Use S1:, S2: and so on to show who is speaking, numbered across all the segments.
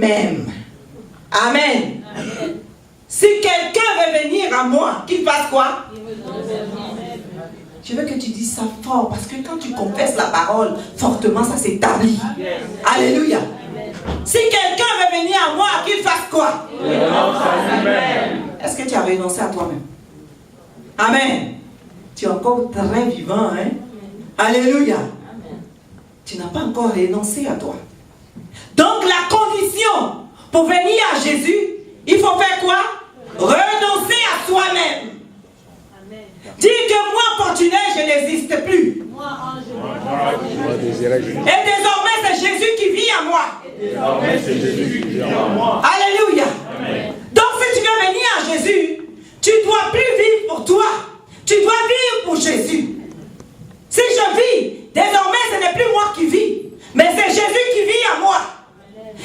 S1: m'aime. Amen. Amen. Si quelqu'un veut venir à moi, qu'il fasse quoi? Je veux que tu dises ça fort, parce que quand tu confesses la parole fortement, ça s'établit. Alléluia. Si quelqu'un veut venir à moi, qu'il fasse quoi? Est-ce que tu as renoncé à toi-même? Amen. Tu es encore très vivant, hein? Alléluia. Tu n'as pas encore renoncé à toi. Donc la condition pour venir à Jésus, il faut faire quoi? Renoncer à soi-même. Dis que moi, Fortuné, je n'existe plus. Et désormais, c'est Jésus qui vit en moi. Alléluia. Donc si tu veux venir à Jésus, tu ne dois plus vivre pour toi. Tu dois vivre pour Jésus. Si je vis, désormais, ce n'est plus moi qui vis, mais c'est Jésus qui vit en moi.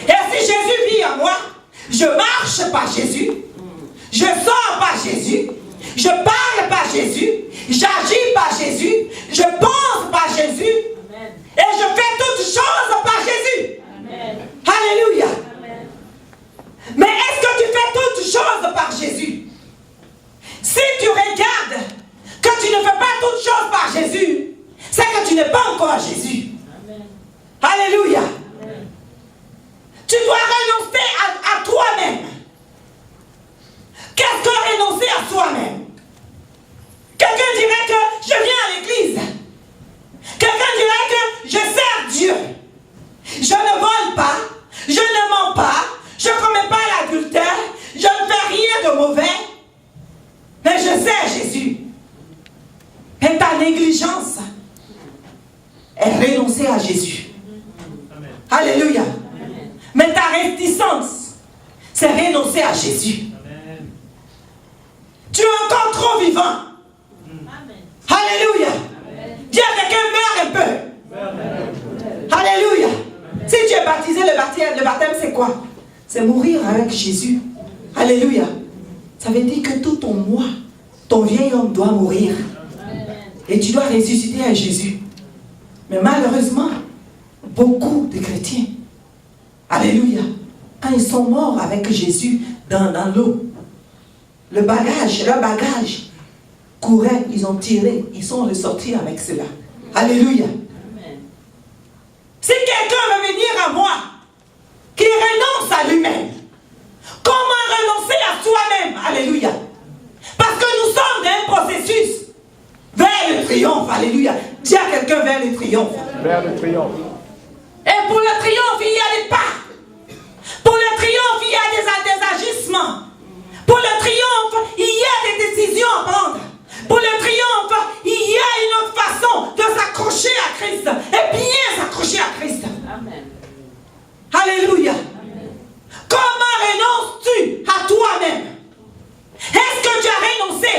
S1: Et si Jésus vit en moi, je marche par Jésus, je sors par Jésus, je parle par Jésus, j'agis par Jésus, je pense par Jésus, et je fais toutes choses par Jésus. Alléluia. Mais est-ce que tu fais toutes choses par Jésus? Si tu regardes que tu ne fais pas toutes choses par Jésus, c'est que tu n'es pas encore à Jésus. Alléluia. Tu dois renoncer à toi-même. Qu'est-ce que renoncer à soi-même? Quelqu'un dirait que je viens à l'église. Quelqu'un dirait que je sers Dieu. Je ne vole pas, je ne mens pas, je ne commets pas l'adultère, je ne fais rien de mauvais. Mais je sers Jésus. Et ta négligence est renoncer à Jésus. Amen. Alléluia. Amen. Mais ta réticence, c'est renoncer à Jésus. Amen. Tu es encore trop vivant. Amen. Alléluia. Amen. Dis à quelqu'un, meurs un peu. Amen. Alléluia. Amen. Si tu es baptisé, le baptême c'est quoi? C'est mourir avec Jésus. Alléluia. Ça veut dire que tout ton moi, ton vieil homme doit mourir. Amen. Et tu dois ressusciter à Jésus. Mais malheureusement, beaucoup de chrétiens, alléluia, quand ils sont morts avec Jésus dans l'eau, leur bagage courait, ils ont tiré, ils sont ressortis avec cela. Alléluia. Amen. Si quelqu'un veut venir à moi, qui renonce à lui-même, comment renoncer à soi-même? Alléluia. Parce que nous sommes dans un processus vers le triomphe. Alléluia. Dis à quelqu'un vers le triomphe.
S2: Vers le triomphe.
S1: Et pour le triomphe, il y a des pas. Pour le triomphe, il y a des agissements. Pour le triomphe, il y a des décisions à prendre. Pour le triomphe, il y a une autre façon de s'accrocher à Christ. Et bien s'accrocher à Christ. Amen. Alléluia. Amen. Comment renonces-tu à toi-même? Est-ce que tu as renoncé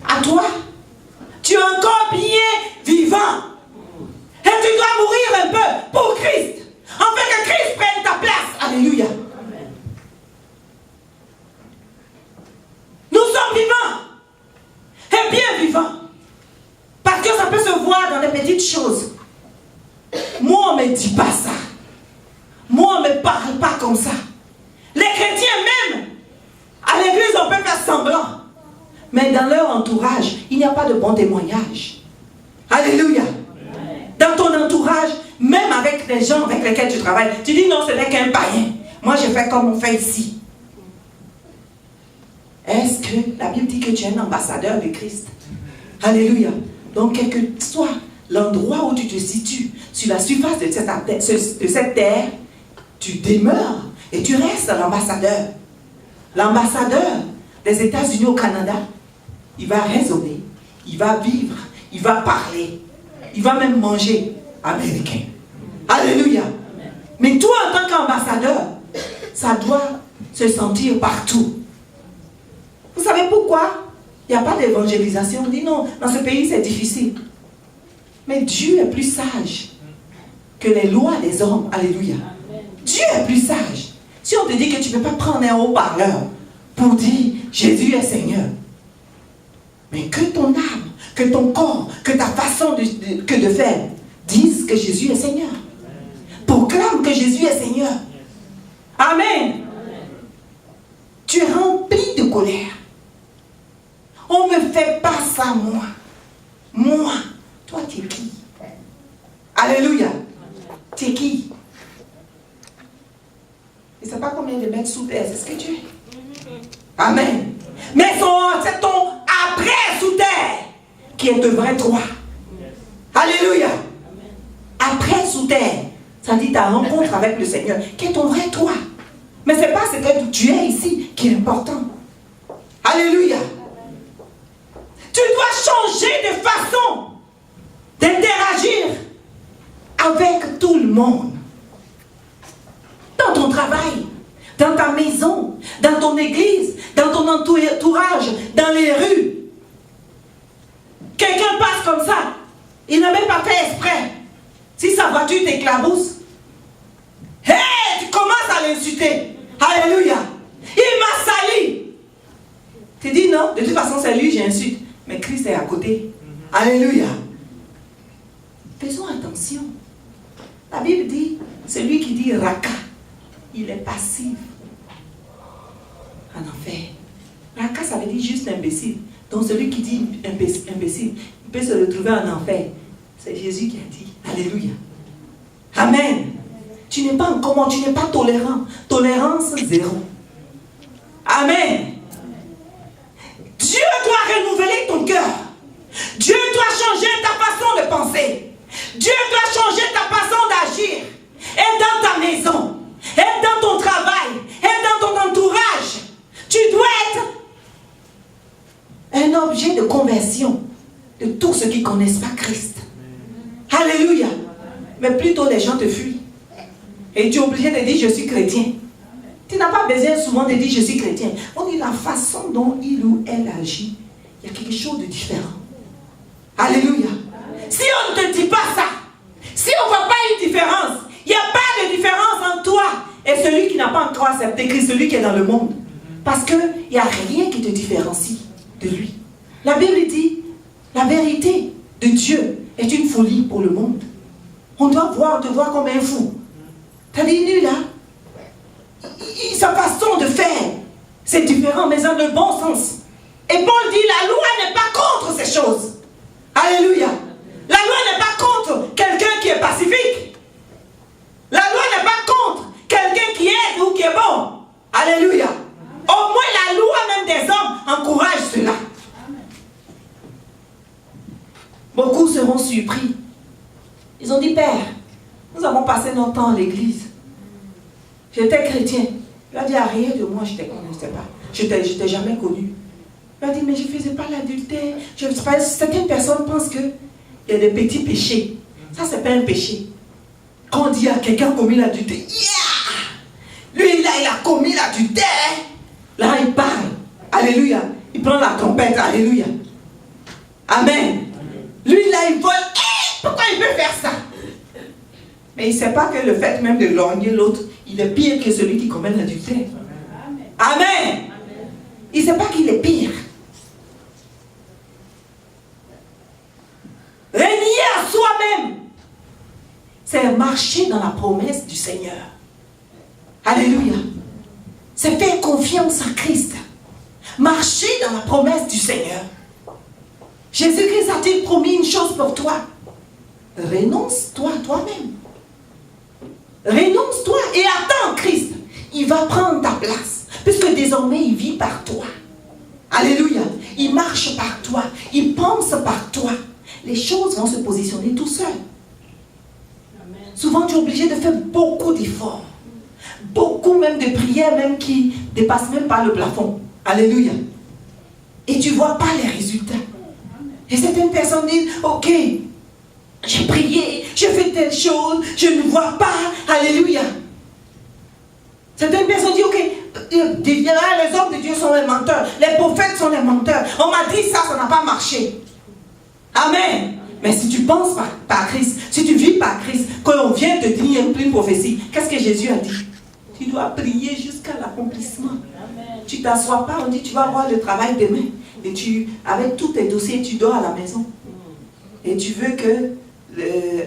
S1: à toi? Tu es encore bien vivant. Et tu dois mourir un peu pour Christ. Afin que Christ prenne ta place. Alléluia. Amen. Nous sommes vivants. Et bien vivants. Parce que ça peut se voir dans les petites choses. Moi, on ne me dit pas ça. Moi, on ne me parle pas comme ça. Les chrétiens même, à l'église, on peut faire semblant. Mais dans leur entourage, il n'y a pas de bon témoignage. Alléluia. Dans ton entourage, même avec les gens avec lesquels tu travailles, tu dis non, ce n'est qu'un païen. Moi, je fais comme on fait ici. Est-ce que la Bible dit que tu es un ambassadeur de Christ? Alléluia. Donc, quel que soit l'endroit où tu te situes, sur la surface de cette terre, tu demeures et tu restes l'ambassadeur. L'ambassadeur des États-Unis au Canada, il va raisonner, il va vivre, il va parler, il va même manger américain. Alléluia. Mais toi, en tant qu'ambassadeur, ça doit se sentir partout. Vous savez pourquoi il n'y a pas d'évangélisation? On dit non, dans ce pays c'est difficile. Mais Dieu est plus sage que les lois des hommes. Alléluia. Dieu est plus sage. Si on te dit que tu ne peux pas prendre un haut-parleur pour dire Jésus est Seigneur, mais que ton âme, que ton corps, que ta façon de faire disent que Jésus est Seigneur. Proclame que Jésus est Seigneur. Amen. Tu es rempli de colère. On ne me fait pas ça, moi. Moi. Toi, tu es qui? Alléluia. Tu es qui? Je ne sais pas combien de mètres sous terre, c'est ce que tu es. Amen. Mais c'est ton après sous terre qui est de vrai toi. Alléluia. Après sous terre, ça dit ta rencontre avec le Seigneur, qui est ton vrai toi. Mais ce n'est pas ce que tu es ici qui est important. Alléluia. Tu dois changer de façon d'interagir avec tout le monde. Dans ton travail, dans ta maison, dans ton église, dans ton entourage, dans les rues. Quelqu'un passe comme ça, il n'a même pas fait exprès. Si sa voiture t'éclabousse, hey, tu commences à l'insulter. Alléluia. Il m'a sali. Tu dis non, de toute façon c'est lui, j'insulte. Mais Christ est à côté. Alléluia. Faisons attention. La Bible dit, celui qui dit raka, il est passif en enfer. Raka, ça veut dire juste imbécile. Donc celui qui dit imbécile, il peut se retrouver en enfer. C'est Jésus qui a dit. Alléluia. Amen. Tu n'es pas comment, tu n'es pas tolérant. Tolérance zéro. Amen. Dieu doit renouveler ton cœur. Dieu doit changer ta façon de penser. Dieu doit changer ta façon d'agir. Et dans ta maison, et dans ton travail, et dans ton entourage, tu dois être un objet de conversion de tous ceux qui ne connaissent pas Christ. Alléluia. Mais plutôt les gens te fuient. Et tu es obligé de dire je suis chrétien. Tu n'as pas besoin souvent de dire je suis chrétien. On dit la façon dont il ou elle agit, il y a quelque chose de différent. Alléluia. Si on ne te dit pas ça, si on ne voit pas une différence, il n'y a pas de différence entre toi et celui qui n'a pas encore accepté Christ, celui qui est dans le monde. Parce qu'il n'y a rien qui te différencie de lui. La Bible dit, la vérité de Dieu est une folie pour le monde. On doit te voir comme un fou. T'as dit, lui là, sa façon de faire, c'est différent, mais dans le bon sens. Et Paul dit, la loi n'est pas contre ces choses. Alléluia. La loi n'est pas contre quelqu'un qui est pacifique. La loi n'est pas contre quelqu'un qui aide ou qui est bon. Alléluia. Au moins la loi même des hommes encourage cela. Beaucoup seront surpris. Ils ont dit, Père, nous avons passé notre temps à l'église. J'étais chrétien. Il a dit, rien de moi, je ne te connaissais pas. Je ne t'ai jamais connu. Il a dit, mais je ne faisais pas l'adultère. Certaines personnes pensent qu'il y a des petits péchés. Ça, ce n'est pas un péché. Quand on dit à quelqu'un commis l'adultère, yeah! Lui, là, il a commis l'adultère. Là, il parle. Alléluia. Il prend la trompette. Alléluia. Amen. Lui, là, il vole. Pourquoi il peut faire ça? Mais il ne sait pas que le fait même de lorgner l'autre, il est pire que celui qui commet l'adultère. Amen. Il ne sait pas qu'il est pire. Régner à soi-même, c'est marcher dans la promesse du Seigneur. Alléluia. C'est faire confiance à Christ. Marcher dans la promesse du Seigneur. Jésus-Christ a-t-il promis une chose pour toi? Renonce-toi toi-même. Renonce-toi et attends Christ. Il va prendre ta place. Puisque désormais, il vit par toi. Alléluia. Il marche par toi. Il pense par toi. Les choses vont se positionner tout seul. Souvent, tu es obligé de faire beaucoup d'efforts. Beaucoup même de prières, même qui ne dépassent même pas le plafond. Alléluia. Et tu ne vois pas les résultats. Et certaines personnes disent, ok, j'ai prié, j'ai fait telle chose, je ne vois pas. Alléluia. Certaines personnes disent, ok, les hommes de Dieu sont les menteurs, les prophètes sont les menteurs. On m'a dit ça, ça n'a pas marché. Amen. Mais si tu penses par Christ, si tu vis par Christ, quand on vient te dire une prophétie, qu'est-ce que Jésus a dit? Tu dois prier jusqu'à l'accomplissement. Tu ne t'assois pas, on dit tu vas avoir le travail demain. Et avec tous tes dossiers, tu dors à la maison. Et tu veux que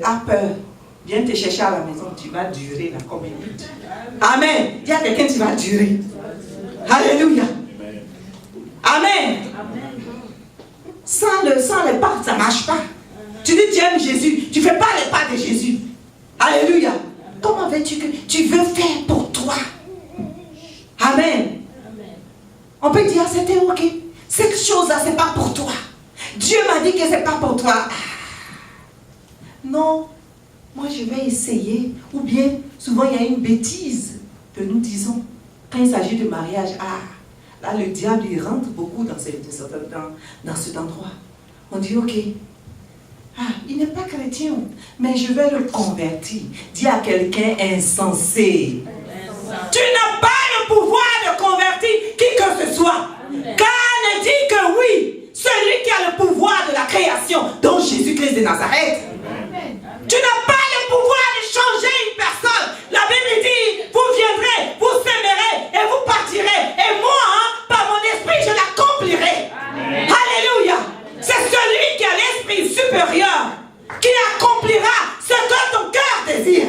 S1: Harper viens te chercher à la maison, tu vas durer là comme une minute. Amen. Dis à quelqu'un, tu vas durer. Alléluia. Amen. Sans les pas, ça ne marche pas. Tu dis tu aimes Jésus, tu ne fais pas les pas de Jésus. Alléluia. Comment veux-tu que tu veux faire pour toi? Amen. On peut dire c'était ok. Cette chose-là, ce n'est pas pour toi. Dieu m'a dit que ce n'est pas pour toi. Non, moi je vais essayer. Ou bien, souvent il y a une bêtise que nous disons. Quand il s'agit de mariage, là le diable il rentre beaucoup dans cet endroit. On dit ok, il n'est pas chrétien, mais je vais le convertir. Dis à quelqu'un insensé. Tu n'as pas le pouvoir de convertir qui que ce soit. Car ne dit que oui, celui qui a le pouvoir de la création, dont Jésus-Christ de Nazareth. Tu n'as pas le pouvoir de changer une personne. La Bible dit, vous viendrez, vous s'aimerez et vous partirez. Et moi, par mon esprit, je l'accomplirai. Alléluia. C'est celui qui a l'esprit supérieur qui accomplira ce que ton cœur désire.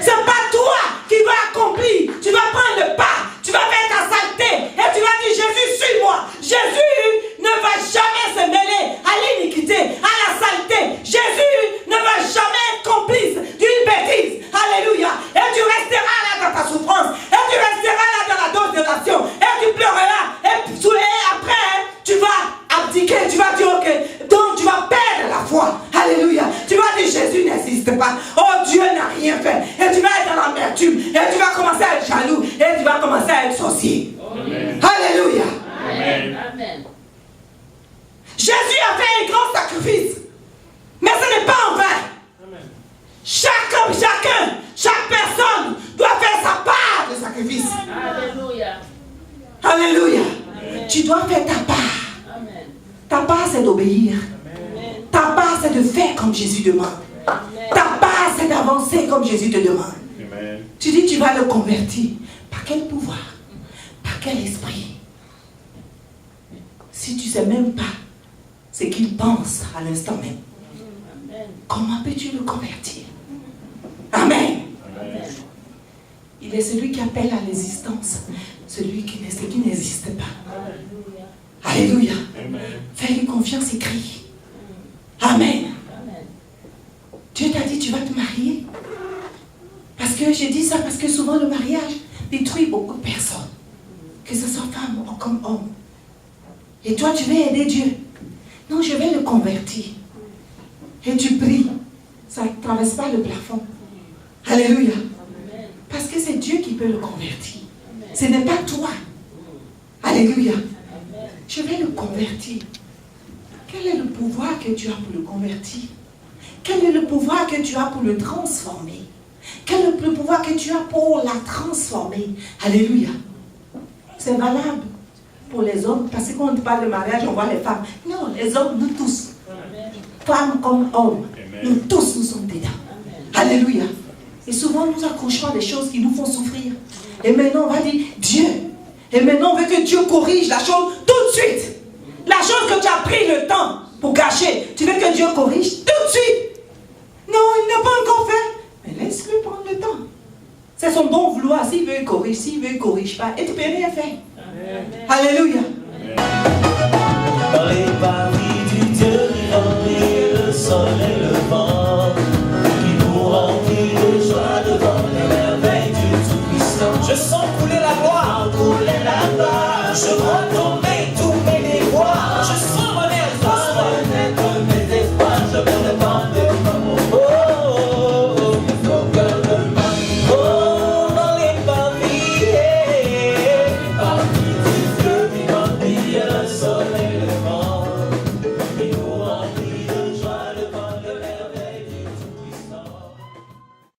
S1: Ce n'est pas toi qui vas accomplir. Tu vas prendre le pas. Tu vas faire ta saleté. Et tu vas dire, Jésus, suis-moi. Jésus ne va jamais se mêler à l'iniquité, à la saleté. Jésus ne va jamais être complice d'une bêtise. Alléluia. Et tu resteras là dans ta souffrance. Et tu resteras là dans la domination. Et tu pleureras. Et après, tu vas abdiquer. Tu vas dire, ok. Donc, tu vas perdre la foi. Alléluia. Tu vas dire, Jésus n'existe pas. Oh, Dieu n'a rien fait. Et tu vas être dans l'amertume. Et tu vas commencer à être jaloux. Et tu vas commencer à être sorcier. Amen. Alléluia. Amen. Amen. Jésus a fait un grand sacrifice. Mais ce n'est pas en vain. Amen. Chaque personne doit faire sa part de sacrifice. Alléluia. Alléluia. Amen. Tu dois faire ta part. Amen. Ta part, c'est d'obéir. Amen. Ta part, c'est de faire comme Jésus demande. Amen. Ta part, c'est d'avancer comme Jésus te demande. Amen. Tu dis, tu vas le convertir. Par quel pouvoir? Par quel esprit? Si tu ne sais même pas ce qu'il pense à l'instant même, amen, comment peux-tu le convertir? Amen. Amen. Il est celui qui appelle à l'existence, celui qui n'existe pas. Alléluia. Fais-lui confiance et crie. Amen. Amen. Dieu t'a dit, tu vas te marier. Parce que j'ai dit ça, parce que souvent le mariage détruit beaucoup de personnes. Que ce soit femme ou comme homme. Et toi, tu veux aider Dieu. Non, je vais le convertir. Et tu pries. Ça ne traverse pas le plafond. Alléluia. Amen. Parce que c'est Dieu qui peut le convertir. Amen. Ce n'est pas toi. Alléluia. Amen. Je vais le convertir. Quel est le pouvoir que tu as pour le convertir? Quel est le pouvoir que tu as pour le transformer? Quel est le pouvoir que tu as pour la transformer? Alléluia. C'est valable pour les hommes, parce que quand on parle de mariage, on voit les femmes. Non, les hommes, nous tous. Amen. Femmes comme hommes. Amen. Nous tous, nous sommes dedans. Amen. Alléluia. Et souvent, nous accrochons à des choses qui nous font souffrir. Et maintenant, on va dire, Dieu. Et maintenant, on veut que Dieu corrige la chose tout de suite. La chose que tu as pris le temps pour gâcher, tu veux que Dieu corrige tout de suite. Non, il n'a pas encore fait. Mais laisse-le prendre le temps. C'est son bon vouloir. S'il veut, il corrige. S'il veut, il ne corrige pas. Et tu ne peux rien faire. Amen. Alléluia.
S2: Par les paris du Dieu vivant, et le soleil levant.